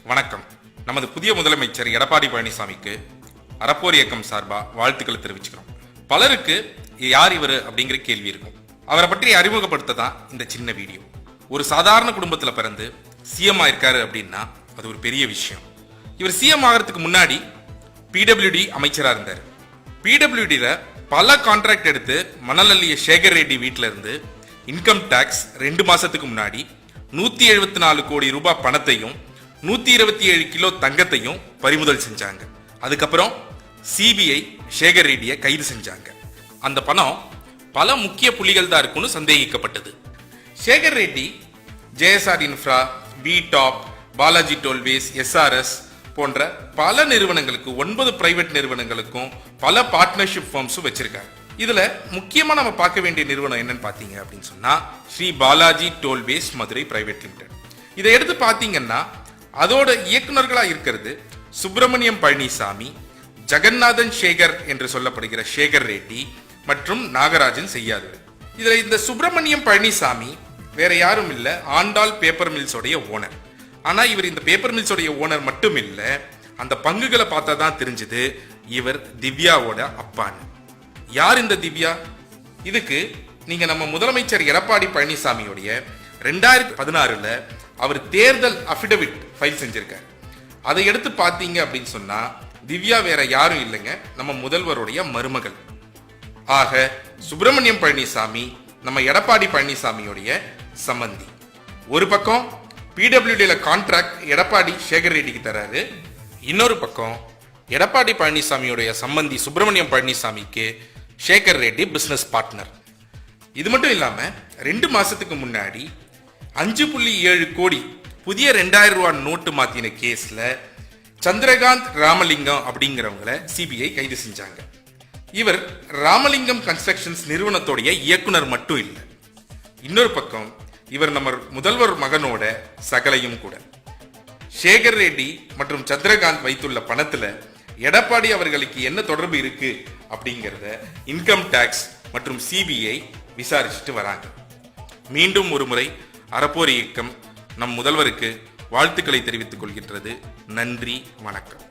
வணக்கம். நமது புதிய முதலமைச்சர் எடப்பாடி பழனிசாமிக்கு அறப்போர் இயக்கம் சார்பா வாழ்த்துக்களை தெரிவிச்சுக்கிறோம். பலருக்கு யார் இவர் அப்படிங்கிற கேள்வி இருக்கும். அவரை பற்றி அறிமுகப்படுத்த தான் இந்த சின்ன வீடியோ. ஒரு சாதாரண குடும்பத்தில் பிறந்து சிஎம் ஆயிருக்காரு அப்படின்னா அது ஒரு பெரிய விஷயம். இவர் சிஎம் ஆகிறதுக்கு முன்னாடி பிடபிள்யூடி அமைச்சராக இருந்தார். பிடபிள்யூடியில் பல கான்ட்ராக்ட் எடுத்து மணல் அள்ளிய சேகர் ரெட்டி வீட்டில இருந்து இன்கம் டாக்ஸ் 2 மாசத்துக்கு முன்னாடி 174 கோடி ரூபாய் பணத்தையும் 127 கிலோ தங்கத்தையும் பறிமுதல் செஞ்சாங்க. அதுக்கப்புறம் சிபிஐ சேகர் ரெட்டியை கைது செஞ்சாங்க. அந்த பணம் பல முக்கிய புள்ளிகள் தான் இருக்குன்னு சந்தேகிக்கப்பட்டது. சேகர் ரெட்டி ஜேஎஸ்ஆர் இன்ஃப்ரா, பி டாப், பாலாஜி டோல்வேஸ், எஸ்ஆர்எஸ் போன்ற பல நிறுவனங்களுக்கு 9 பிரைவேட் நிறுவனங்களுக்கும் பல பார்ட்னர்ஷிப் ஃபார்ம்ஸும் வச்சிருக்காரு. இதுல முக்கியமா நம்ம பார்க்க வேண்டிய நிறுவனம் என்னன்னு பாத்தீங்க அப்படின்னு சொன்னா Shri Balaji tollways Madurai private limited. இதை எடுத்து பாத்தீங்கன்னா அதோட இயக்குநர்களா இருக்கிறது சுப்பிரமணியம் பழனிசாமி, ஜெகநாதன் சேகர் என்று சொல்லப்படுகிற சேகர் ரெட்டி மற்றும் நாகராஜன் செய்யாதவர். இதுல இந்த சுப்பிரமணியம் பழனிசாமி வேற யாரும் இல்ல, ஆண்டாள் பேப்பர் மில்ஸோடைய ஓனர். ஆனா இவர் இந்த பேப்பர் மில்ஸோடைய ஓனர் மட்டும் இல்ல, அந்த பங்குகளை பார்த்தா தான் தெரிஞ்சது இவர் திவ்யாவோட அப்பான்னு. யார் இந்த திவ்யா? இதுக்கு நீங்க நம்ம முதலமைச்சர் எடப்பாடி பழனிசாமியோடைய 2016 அவர் தேர்தல் அபிடவிட் ஃபைல் செஞ்சிருக்காரு. அதை எடுத்து பார்த்தீங்க அப்படின்னு சொன்னா திவ்யா வேற யாரும் இல்லைங்க, நம்ம முதல்வருடைய மருமகள். ஆக சுப்பிரமணியம் பழனிசாமி நம்ம எடப்பாடி பழனிசாமியோடைய சம்பந்தி. ஒரு பக்கம் பிடபிள்யூடில கான்ட்ராக்ட் எடப்பாடி சேகர் ரெட்டிக்கு தராரு, இன்னொரு பக்கம் எடப்பாடி பழனிசாமியோடைய சம்பந்தி சுப்பிரமணியம் பழனிசாமிக்கு சேகர் ரெட்டி பிசினஸ் பார்ட்னர். இது மட்டும் இல்லாம 2 மாசத்துக்கு முன்னாடி 5.7 கோடி புதிய 2000 ரூபாய் நோட்டு மாத்தின கேஸ்ல சந்திரகாந்த் ராமலிங்கம் அப்படிங்கிறவங்களை சிபிஐ கைது செஞ்சாங்க. இவர் ராமலிங்கம் கன்ஸ்ட்ரக்ஷன்ஸ் நிறுவனத்தோடைய இயக்குனர் மட்டும் இல்லை, இன்னொரு பக்கம் இவர் நம்ம முதல்வர் மகனோட சகலையும் கூட. சேகர் ரெட்டி மற்றும் சந்திரகாந்த் வைத்துள்ள பணத்துல எடப்பாடி அவர்களுக்கு என்ன தொடர்பு இருக்கு அப்படிங்கிறத இன்கம் டாக்ஸ் மற்றும் சிபிஐ விசாரிச்சுட்டு வராங்க. மீண்டும் ஒரு முறை அறப்போர் இயக்கம் நம் முதல்வருக்கு வாழ்த்துக்களை தெரிவித்துக் கொள்கின்றது. நன்றி, வணக்கம்.